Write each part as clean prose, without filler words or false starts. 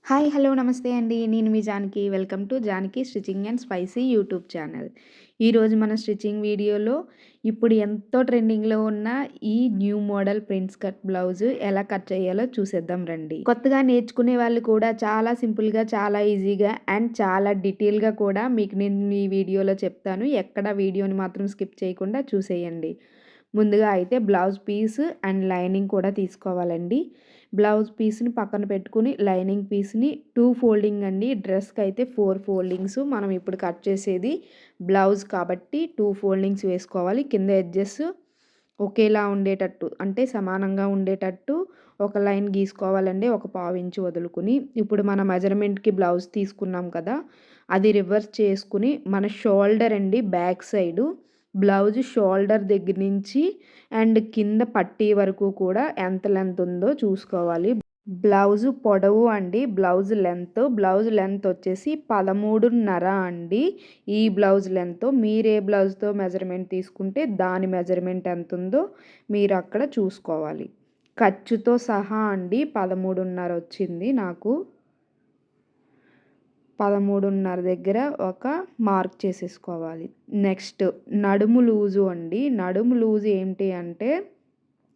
Hi! Hello! నమస్తే అండి. నేను మీ Janaki. Welcome to Janaki stitching and spicy YouTube channel. ఈరోజు మన స్టిచింగ్ వీడియోలో ఇప్పుడు ఎంతో ట్రెండింగ్‌లో ఉన్న ఈ new model prince cut blouse ఎలా కట్ చేయాలో చూసేద్దాం రండి. కొత్తగా నేర్చుకునే వాళ్ళు కూడా చాలా సింపుల్‌గా, చాలా ఈజీగా అండ్ చాలా డీటెయిల్‌గా కూడా మీకు నేను ఈ వీడియోలో చెప్తాను. ఎక్కడ వీడియోని మాత్రం స్కిప్ చేయకుండా చూసేయండి. ముందుగా అయితే బ్లౌజ్ పీస్ అండ్ లైనింగ్ కూడా తీసుకోవాలండి. బ్లౌజ్ పీస్‌ని పక్కన పెట్టుకొని లైనింగ్ పీస్‌ని 2 ఫోల్డింగ్ అండి. డ్రెస్‌కి అయితే 4 ఫోల్డింగ్స్. మనం ఇప్పుడు కట్ చేసేది బ్లౌజ్ కాబట్టి 2 ఫోల్డింగ్స్ వేసుకోవాలి. కింద ఎడ్జెస్ ఒకేలా ఉండేటట్టు అంటే సమానంగా ఉండేటట్టు ఒక లైన్ గీసుకోవాలండి. ఒక పావు ఇంచు వదులుకొని. ఇప్పుడు మన మెజర్‌మెంట్‌కి బ్లౌజ్ తీసుకున్నాం కదా! అది రివర్స్ చేసుకొని మన షోల్డర్ అండి బ్యాక్ సైడు బ్లౌజ్ షోల్డర్ దగ్గర నుంచి అండ్ కింద పట్టీ వరకు కూడా ఎంత లెంత్ ఉందో చూసుకోవాలి. బ్లౌజు పొడవు అండి. బ్లౌజ్ లెంత్ వచ్చేసి 13.5 అండి. ఈ బ్లౌజ్ లెంత్ మీరు ఏ బ్లౌజ్‌తో మెజర్‌మెంట్ తీసుకుంటే దాని మెజర్‌మెంట్ ఎంతుందో మీరు అక్కడ చూసుకోవాలి. ఖర్చుతో సహా అండి 13.5 వచ్చింది నాకు. 13.5 దగ్గర ఒక మార్క్ చేసేసుకోవాలి. నెక్స్ట్ నడుము లూజు అండి. నడుము లూజు ఏంటి అంటే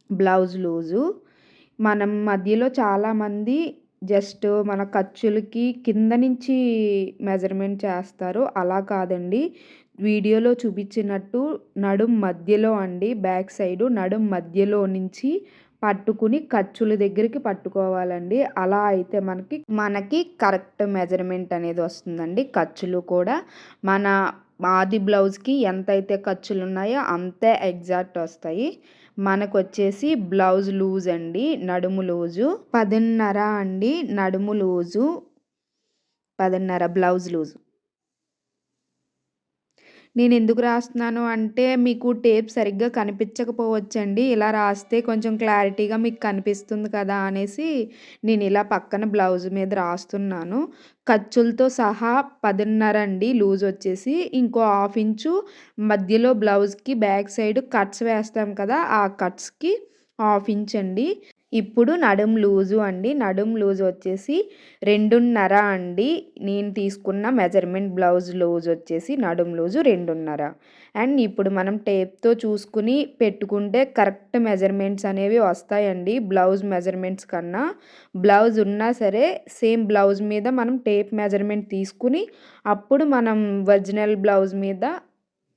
బ్లౌజ్ లూజు. మనం మధ్యలో చాలామంది జస్ట్ మన ఖర్చులకి కింద నుంచి మెజర్‌మెంట్ చేస్తారు. అలా కాదండి. వీడియోలో చూపించినట్టు నడుం మధ్యలో అండి బ్యాక్ సైడు నడుం మధ్యలో నుంచి పట్టుకుని ఖర్చుల దగ్గరికి పట్టుకోవాలండి. అలా అయితే మనకి కరెక్ట్ మెజర్‌మెంట్ అనేది వస్తుందండి. ఖర్చులు కూడా మన ఆది బ్లౌజ్‌కి ఎంతైతే ఖర్చులున్నాయో అంతే ఎగ్జాక్ట్ వస్తాయి. మనకొచ్చేసి బ్లౌజ్ లూజ్ అండి. నడుము లూజు 10.5 అండి. నడుము లూజు 10.5 బ్లౌజ్ లూజు. నేనెందుకు రాస్తున్నాను అంటే, మీకు టేప్ సరిగ్గా కనిపించకపోవచ్చండి. ఇలా రాస్తే కొంచెం క్లారిటీగా మీకు కనిపిస్తుంది కదా అనేసి, నేనిలా పక్కన బ్లౌజ్ మీద రాస్తున్నాను. ఖర్చులతో సహా 10.5 అండి లూజొచ్చేసి. ఇంకో హాఫ్ ఇంచు మధ్యలో బ్లౌజ్‌కి బ్యాక్ సైడ్ కట్స్ వేస్తాం కదా! ఆ కట్స్‌కి హాఫ్ ఇంచ్ అండి. ఇప్పుడు నడుం లూజు అండి. నడుం లూజ్ వచ్చేసి 2.5 అండి. నేను తీసుకున్న మెజర్‌మెంట్ బ్లౌజ్ లూజ్ వచ్చేసి నడుం లూజు 2.5. అండ్ ఇప్పుడు మనం టేప్‌తో చూసుకుని పెట్టుకుంటే కరెక్ట్ మెజర్‌మెంట్స్ అనేవి వస్తాయండి. బ్లౌజ్ మెజర్‌మెంట్స్ కన్నా. బ్లౌజ్ ఉన్నా సరే సేమ్ బ్లౌజ్ మీద మనం టేప్ మెజర్‌మెంట్ తీసుకుని అప్పుడు మనం ఒరిజినల్ బ్లౌజ్ మీద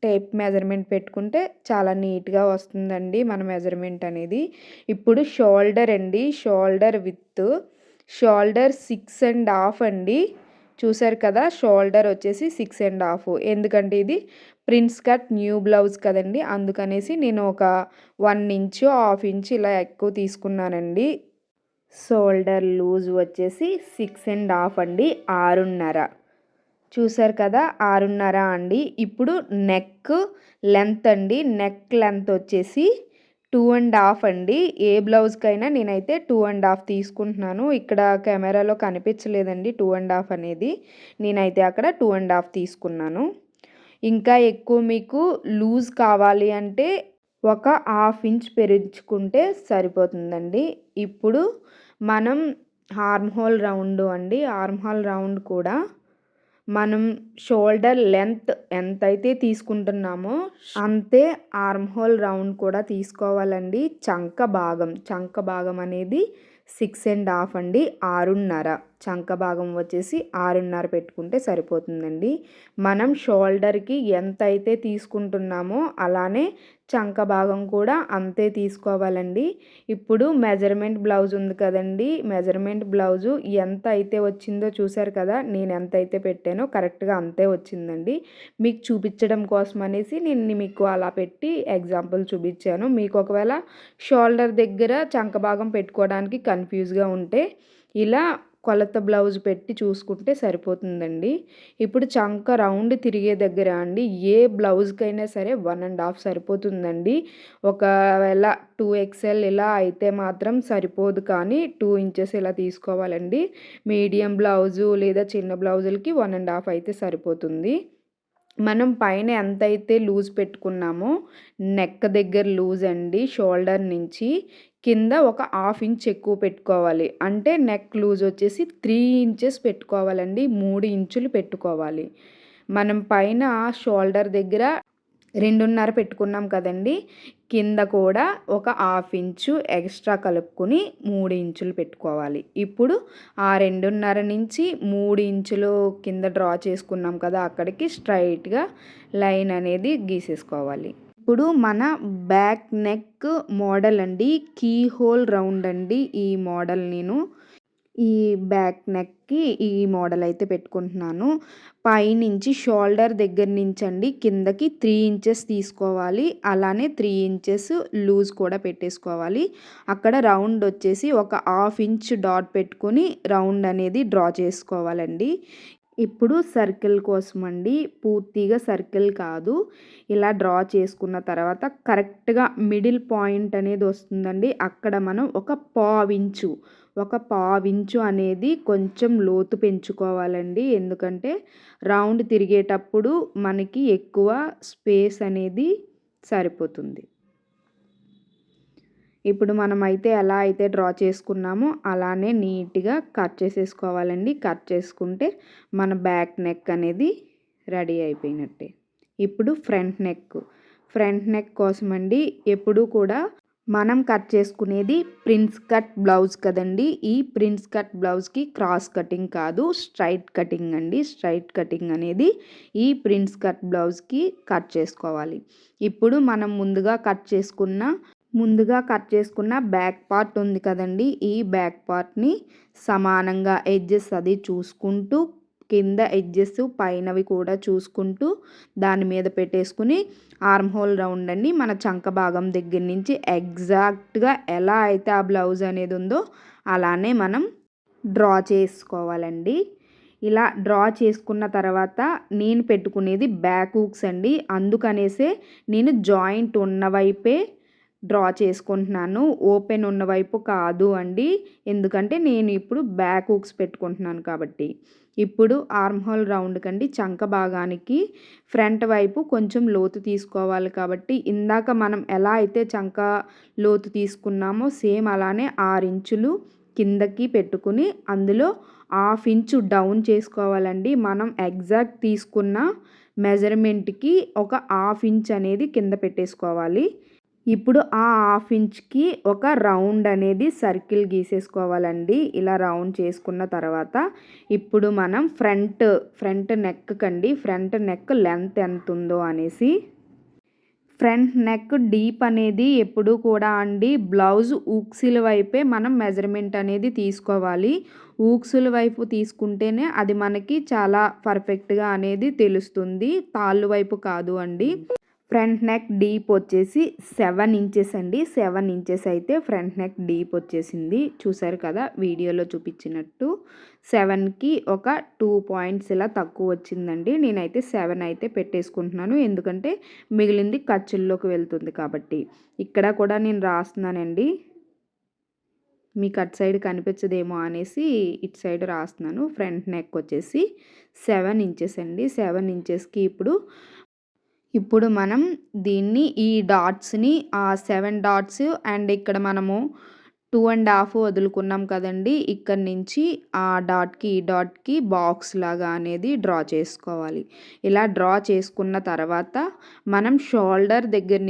టేప్ మెజర్‌మెంట్ పెట్టుకుంటే చాలా నీట్‌గా వస్తుందండి మన మెజర్‌మెంట్ అనేది. ఇప్పుడు షోల్డర్ అండి. షోల్డర్ విడ్త్ షోల్డర్ 6.5 అండి. చూసారు కదా! షోల్డర్ వచ్చేసి 6.5 ఎందుకంటే ఇది ప్రిన్స్ కట్ న్యూ బ్లౌజ్ కదండీ! అందుకనేసి నేను ఒక 1 ఇంచు, హాఫ్ ఇంచ్ ఇలా ఎక్కువ తీసుకున్నానండి. షోల్డర్ లూజ్ వచ్చేసి 6.5 అండి. 6.5 చూసారు కదా! 6.5 అండి. ఇప్పుడు నెక్ లెంత్ అండి. నెక్ లెంత్ వచ్చేసి 2.5 అండి. ఏ బ్లౌజ్‌కైనా నేనైతే 2.5 తీసుకుంటున్నాను. ఇక్కడ కెమెరాలో కనిపించలేదండి 2.5 అనేది. నేనైతే అక్కడ 2.5 తీసుకున్నాను. ఇంకా ఎక్కువ మీకు లూజ్ కావాలి అంటే ఒక హాఫ్ ఇంచ్ పెంచుకుంటే సరిపోతుందండి. ఇప్పుడు మనం ఆర్మ్ హోల్ రౌండ్ అండి. ఆర్మ్ హోల్ రౌండ్ కూడా మనం షోల్డర్ లెంత్ ఎంతైతే తీసుకుంటున్నామో అంతే ఆర్మ్ హోల్ రౌండ్ కూడా తీసుకోవాలండి. చంక భాగం అనేది 6.5 అండి. 6.5 చంక భాగం వచ్చేసి 6.5 పెట్టుకుంటే సరిపోతుందండి. మనం షోల్డర్‌కి ఎంతైతే తీసుకుంటున్నామో అలానే చంక భాగం కూడా అంతే తీసుకోవాలండి. ఇప్పుడు మెజర్‌మెంట్ బ్లౌజ్ ఉంది కదండీ! మెజర్‌మెంట్ బ్లౌజు ఎంత అయితే వచ్చిందో చూసారు కదా! నేను ఎంతైతే పెట్టానో కరెక్ట్‌గా అంతే వచ్చిందండి. మీకు చూపించడం కోసం అనేసి నేను మీకు అలా పెట్టి ఎగ్జాంపుల్ చూపించాను. మీకు ఒకవేళ షోల్డర్ దగ్గర చంక భాగం పెట్టుకోవడానికి కన్‌ఫ్యూజ్‌గా ఉంటే ఇలా కొలత బ్లౌజ్ పెట్టి చూసుకుంటే సరిపోతుందండి. ఇప్పుడు చంక రౌండ్ తిరిగే దగ్గర అండి ఏ బ్లౌజ్‌కైనా సరే 1.5 సరిపోతుందండి. ఒకవేళ 2XL ఇలా అయితే మాత్రం సరిపోదు కానీ 2 ఇంచెస్ ఇలా తీసుకోవాలండి. మీడియం బ్లౌజు లేదా చిన్న బ్లౌజులకి 1.5 అయితే సరిపోతుంది. మనం పైన ఎంతైతే లూజ్ పెట్టుకున్నామో నెక్ దగ్గర లూజ్ అండి షోల్డర్ నుంచి కింద ఒక హాఫ్ ఇంచ్ ఎక్కువ పెట్టుకోవాలి. అంటే నెక్ లూజ్ వచ్చేసి 3 ఇంచెస్ పెట్టుకోవాలండి. 3 ఇంచులు పెట్టుకోవాలి. మనం పైన షోల్డర్ దగ్గర 2.5 పెట్టుకున్నాం కదండీ! కింద కూడా ఒక హాఫ్ ఇంచు ఎక్స్ట్రా కలుపుకొని 3 ఇంచులు పెట్టుకోవాలి. ఇప్పుడు ఆ 2.5 నుంచి 3 ఇంచులు కింద డ్రా చేసుకున్నాం కదా! అక్కడికి స్ట్రెయిట్‌గా లైన్ అనేది గీసేసుకోవాలి. ఇప్పుడు మన బ్యాక్ నెక్ మోడల్ అండి. కీ హోల్ రౌండ్ అండి ఈ మోడల్ నేను. ఈ బ్యాక్ నెక్‌కి ఈ మోడల్ అయితే పెట్టుకుంటున్నాను. పైనుంచి షోల్డర్ దగ్గర నుంచండి కిందకి 3 ఇంచెస్ తీసుకోవాలి. అలానే 3 ఇంచెస్ లూజ్ కూడా పెట్టేసుకోవాలి. అక్కడ రౌండ్ వచ్చేసి ఒక హాఫ్ ఇంచ్ డాట్ పెట్టుకొని రౌండ్ అనేది డ్రా చేసుకోవాలండి. ఇప్పుడు సర్కిల్ కోసమండి, పూర్తిగా సర్కిల్ కాదు. ఇలా డ్రా చేసుకున్న తర్వాత కరెక్ట్‌గా మిడిల్ పాయింట్ అనేది వస్తుందండి. అక్కడ మనం ఒక పావించు అనేది కొంచెం లోతు పెంచుకోవాలండి. ఎందుకంటే రౌండ్ తిరిగేటప్పుడు మనకి ఎక్కువ స్పేస్ అనేది సరిపోతుంది. ఇప్పుడు మనమైతే ఎలా అయితే డ్రా చేసుకున్నామో అలానే నీట్‌గా కట్ చేసేసుకోవాలండి. కట్ చేసుకుంటే మన బ్యాక్ నెక్ అనేది రెడీ అయిపోయినట్టే. ఇప్పుడు ఫ్రంట్ నెక్ కోసమండి ఎప్పుడూ కూడా మనం కట్ చేసుకునేది ప్రిన్స్ కట్ బ్లౌజ్ కదండీ! ఈ ప్రిన్స్ కట్ బ్లౌజ్‌కి క్రాస్ కటింగ్ కాదు, స్ట్రైట్ కటింగ్ అండి. స్ట్రైట్ కటింగ్ అనేది ఈ ప్రిన్స్ కట్ బ్లౌజ్‌కి కట్ చేసుకోవాలి. ఇప్పుడు మనం ముందుగా కట్ చేసుకున్న బ్యాక్ పార్ట్ ఉంది కదండీ! ఈ బ్యాక్ పార్ట్‌ని సమానంగా ఎడ్జెస్ అది చూసుకుంటూ, కింద ఎడ్జెస్ పైనవి కూడా చూసుకుంటూ దాని మీద పెట్టేసుకుని ఆర్మ్ హోల్ రౌండ్ అండి మన చంక భాగం దగ్గర నుంచి ఎగ్జాక్ట్‌గా ఎలా అయితే ఆ బ్లౌజ్ అనేది ఉందో అలానే మనం డ్రా చేసుకోవాలండి. ఇలా డ్రా చేసుకున్న తర్వాత నేను పెట్టుకునేది బ్యాక్ హుక్స్ అండి. అందుకనేసే నేను జాయింట్ ఉన్న వైపే డ్రా చేసుకుంటున్నాను. ఓపెన్ ఉన్న వైపు కాదు అండి. ఎందుకంటే నేను ఇప్పుడు బ్యాక్ హుక్స్ పెట్టుకుంటున్నాను కాబట్టి. ఇప్పుడు ఆర్మ్ హోల్ రౌండ్‌కండి చంక భాగానికి ఫ్రంట్ వైపు కొంచెం లోతు తీసుకోవాలి కాబట్టి ఇందాక మనం ఎలా అయితే చంక లోతు తీసుకున్నామో సేమ్ అలానే 6 ఇంచులు కిందకి పెట్టుకుని అందులో హాఫ్ ఇంచు డౌన్ చేసుకోవాలండి. మనం ఎగ్జాక్ట్ తీసుకున్న మెజర్మెంట్‌కి ఒక హాఫ్ ఇంచ్ అనేది కింద పెట్టేసుకోవాలి. ఇప్పుడు ఆ హాఫ్ ఇంచ్‌కి ఒక రౌండ్ అనేది సర్కిల్ గీసేసుకోవాలండి. ఇలా రౌండ్ చేసుకున్న తర్వాత ఇప్పుడు మనం ఫ్రంట్ నెక్ లెంత్ ఎంత ఉందో అనేసి ఫ్రంట్ నెక్ డీప్ అనేది ఎప్పుడూ కూడా అండి బ్లౌజ్ ఊక్సుల వైపే మనం మెజర్మెంట్ అనేది తీసుకోవాలి. ఊక్సుల వైపు తీసుకుంటేనే అది మనకి చాలా పర్ఫెక్ట్‌గా అనేది తెలుస్తుంది. తాళ్ళు వైపు కాదు అండి. ఫ్రంట్ నెక్ డీప్ వచ్చేసి 7 ఇంచెస్ అండి. 7 ఇంచెస్ అయితే ఫ్రంట్ నెక్ డీప్ వచ్చేసింది. చూసారు కదా వీడియోలో చూపించినట్టు. 7కి ఒక 2 పాయింట్స్ ఇలా తక్కువ వచ్చిందండి. నేనైతే 7 అయితే పెట్టేసుకుంటున్నాను. ఎందుకంటే మిగిలింది ఖర్చుల్లోకి వెళ్తుంది కాబట్టి. ఇక్కడ కూడా నేను రాస్తున్నానండి. మీకు అటు సైడ్ కనిపించదేమో అనేసి ఇటు సైడ్ రాస్తున్నాను. ఫ్రంట్ నెక్ వచ్చేసి 7 ఇంచెస్ అండి. 7 ఇంచెస్‌కి ఇప్పుడు మనం దీన్ని ఈ డాట్స్‌ని 7 డాట్స్ అండ్ ఇక్కడ మనము 2.5 వదులుకున్నాం కదండీ! ఇక్కడి నుంచి ఆ డాట్‌కి ఈ డాట్‌కి బాక్స్ లాగా అనేది డ్రా చేసుకోవాలి. ఇలా డ్రా చేసుకున్న తర్వాత మనం షోల్డర్ దగ్గర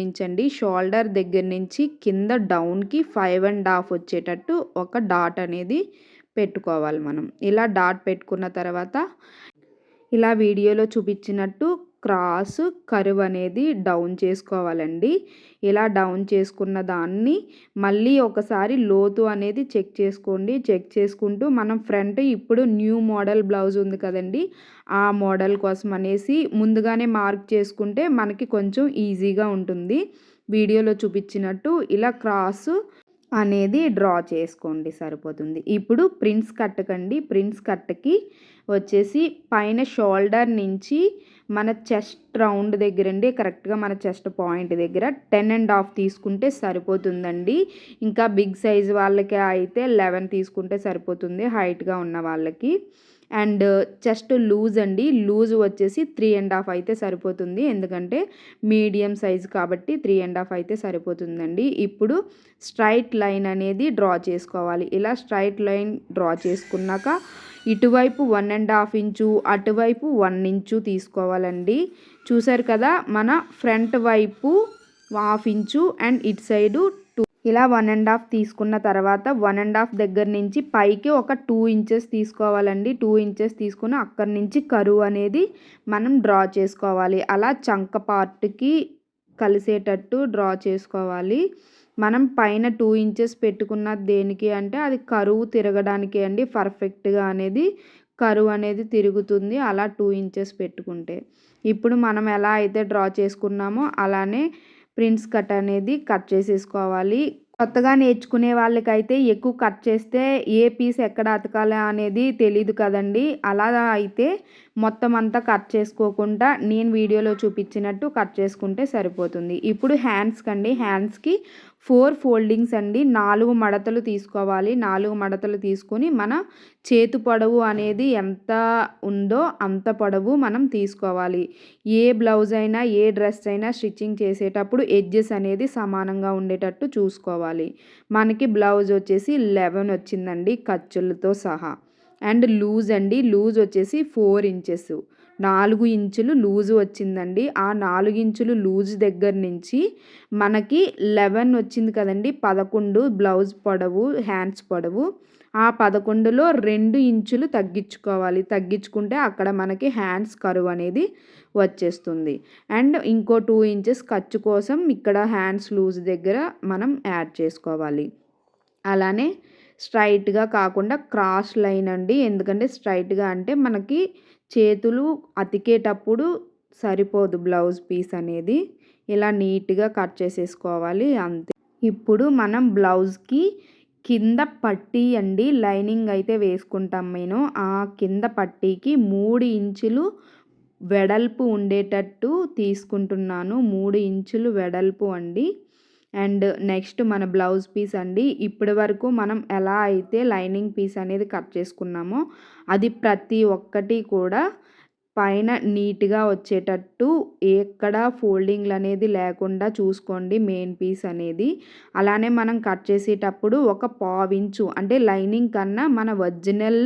నుంచి కింద డౌన్‌కి 5.5 వచ్చేటట్టు ఒక డాట్ అనేది పెట్టుకోవాలి మనం. ఇలా డాట్ పెట్టుకున్న తర్వాత ఇలా వీడియోలో చూపించినట్టు క్రాస్ కర్వ్ అనేది డౌన్ చేసుకోవాలండి. ఇలా డౌన్ చేసుకున్న దాన్ని మళ్ళీ ఒకసారి లోతు అనేది చెక్ చేసుకోండి. చెక్ చేసుకుంటూ మనం ఫ్రంట్ ఇప్పుడు న్యూ మోడల్ బ్లౌజ్ ఉంది కదండీ! ఆ మోడల్ కోసం అనేసి ముందుగానే మార్క్ చేసుకుంటే మనకి కొంచెం ఈజీగా ఉంటుంది. వీడియోలో చూపించినట్టు ఇలా క్రాస్ అనేది డ్రా చేసుకోండి సరిపోతుంది. ఇప్పుడు ప్రిన్స్ కట్‌కి వచ్చేసి పైన షోల్డర్ నుంచి మన చెస్ట్ రౌండ్ దగ్గరండి కరెక్ట్‌గా మన చెస్ట్ పాయింట్ దగ్గర 10.5 తీసుకుంటే సరిపోతుందండి. ఇంకా బిగ్ సైజ్ వాళ్ళకి అయితే 11 తీసుకుంటే సరిపోతుంది హైట్‌గా ఉన్న వాళ్ళకి. అండ్ చెస్ట్ లూజ్ అండి. లూజ్ వచ్చేసి 3.5 అయితే సరిపోతుంది. ఎందుకంటే మీడియం సైజ్ కాబట్టి 3.5 అయితే సరిపోతుందండి. ఇప్పుడు స్ట్రైట్ లైన్ అనేది డ్రా చేసుకోవాలి. ఇలా స్ట్రైట్ లైన్ డ్రా చేసుకున్నాక ఇటువైపు 1.5 ఇంచు, అటువైపు 1 ఇంచు తీసుకోవాలండి. చూసారు కదా, మన ఫ్రంట్ వైపు 1/2 ఇంచు అండ్ ఇటు సైడు ఇలా 1.5 తీసుకున్న తర్వాత 1.5 దగ్గర నుంచి పైకి ఒక 2 ఇంచెస్ తీసుకోవాలండి. 2 ఇంచెస్ తీసుకుని అక్కడి నుంచి కరువు అనేది మనం డ్రా చేసుకోవాలి. అలా చంక పార్ట్కి కలిసేటట్టు డ్రా చేసుకోవాలి. మనం పైన 2 ఇంచెస్ పెట్టుకున్నది దేనికి అంటే అది కరువు తిరగడానికి అండి. పర్ఫెక్ట్గా అనేది కరువు అనేది తిరుగుతుంది అలా 2 ఇంచెస్ పెట్టుకుంటే. ఇప్పుడు మనం ఎలా అయితే డ్రా చేసుకున్నామో అలానే ప్రిన్స్ కట్ అనేది కట్ చేసేసుకోవాలి. కొత్తగా నేర్చుకునే వాళ్ళకైతే ఎక్కువ కట్ చేస్తే ఏ పీస్ ఎక్కడ అతకాలి అనేది తెలీదు కదండీ. అలా అయితే మొత్తం అంతా కట్ చేసుకోకుండా నేను వీడియోలో చూపించినట్టు కట్ చేసుకుంటే సరిపోతుంది. ఇప్పుడు హ్యాండ్స్కి 4 ఫోల్డింగ్స్ అండి. 4 మడతలు తీసుకోవాలి. 4 మడతలు తీసుకొని మన చేతు పొడవు అనేది ఎంత ఉందో అంత పొడవు మనం తీసుకోవాలి. ఏ బ్లౌజ్ అయినా ఏ డ్రెస్ అయినా స్టిచ్చింగ్ చేసేటప్పుడు ఎడ్జెస్ అనేది సమానంగా ఉండేటట్టు చూసుకోవాలి. మనకి బ్లౌజ్ వచ్చేసి 11 వచ్చిందండి ఖర్చులతో సహా. అండ్ లూజ్ అండి, లూజ్ వచ్చేసి 4 ఇంచెస్, 4 ఇంచులు లూజు వచ్చిందండి. ఆ 4 ఇంచులు లూజ్ దగ్గర నుంచి మనకి 11 వచ్చింది కదండి, 11 బ్లౌజ్ పొడవు, హ్యాండ్స్ పొడవు. ఆ 11లో 2 ఇంచులు తగ్గించుకోవాలి. తగ్గించుకుంటే అక్కడ మనకి హ్యాండ్స్ కరువు అనేది వచ్చేస్తుంది. అండ్ ఇంకో 2 ఇంచెస్ ఖర్చు కోసం ఇక్కడ హ్యాండ్స్ లూజ్ దగ్గర మనం యాడ్ చేసుకోవాలి. అలానే స్ట్రైట్గా కాకుండా క్రాస్ లైన్ అండి. ఎందుకంటే స్ట్రైట్గా అంటే మనకి చేతులు అతికేటప్పుడు సరిపోదు బ్లౌజ్ పీస్ అనేది. ఇలా నీట్గా కట్ చేసేసుకోవాలి అంతే. ఇప్పుడు మనం బ్లౌజ్కి కింద పట్టీ అండి, లైనింగ్ అయితే వేసుకుంటాం నేను. ఆ కింద పట్టీకి 3 ఇంచులు వెడల్పు ఉండేటట్టు తీసుకుంటున్నాను. 3 ఇంచులు వెడల్పు అండి. అండ్ నెక్స్ట్ మన బ్లౌజ్ పీస్ అండి. ఇప్పటి వరకు మనం ఎలా అయితే లైనింగ్ పీస్ అనేది కట్ చేసుకున్నామో అది ప్రతి ఒక్కటి కూడా పైన నీట్గా వచ్చేటట్టు ఎక్కడ ఫోల్డింగ్లు అనేది లేకుండా చూసుకోండి మెయిన్ పీస్ అనేది. అలానే మనం కట్ చేసేటప్పుడు ఒక పావించు అంటే లైనింగ్ కన్నా మన ఒరిజినల్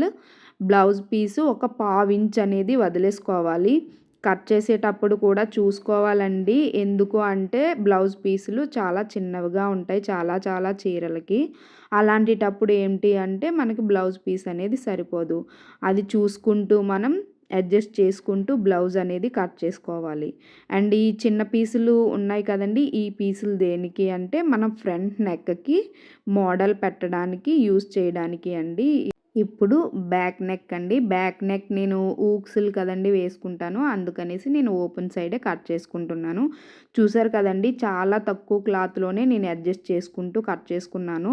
బ్లౌజ్ పీసు ఒక పావించ్ అనేది వదిలేసుకోవాలి. కట్ చేసేటప్పుడు కూడా చూసుకోవాలండి. ఎందుకు అంటే బ్లౌజ్ పీసులు చాలా చిన్నవిగా ఉంటాయి చాలా చీరలకి. అలాంటిటప్పుడు ఏంటి అంటే మనకి బ్లౌజ్ పీస్ అనేది సరిపోదు. అది చూసుకుంటూ మనం అడ్జస్ట్ చేసుకుంటూ బ్లౌజ్ అనేది కట్ చేసుకోవాలి. అండ్ ఈ చిన్న పీసులు ఉన్నాయి కదండి, ఈ పీసులు దేనికి అంటే మనం ఫ్రంట్ నెక్కి మోడల్ పెట్టడానికి యూస్ చేయడానికి అండి. ఇప్పుడు బ్యాక్ నెక్ అండి. బ్యాక్ నెక్ నేను ఊక్సులు కదండి వేసుకుంటాను, అందుకనేసి నేను ఓపెన్ సైడే కట్ చేసుకుంటున్నాను. చూసారు కదండి, చాలా తక్కువ క్లాత్లోనే నేను అడ్జస్ట్ చేసుకుంటూ కట్ చేసుకున్నాను.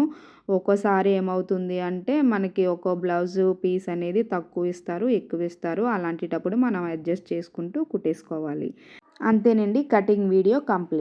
ఒక్కోసారి ఏమవుతుంది అంటే మనకి ఒక బ్లౌజ్ పీస్ అనేది తక్కువ ఇస్తారు, ఎక్కువ ఇస్తారు. అలాంటిటప్పుడు మనం అడ్జస్ట్ చేసుకుంటూ కుట్టేసుకోవాలి. అంతేనండి, కటింగ్ వీడియో కంప్లీట్.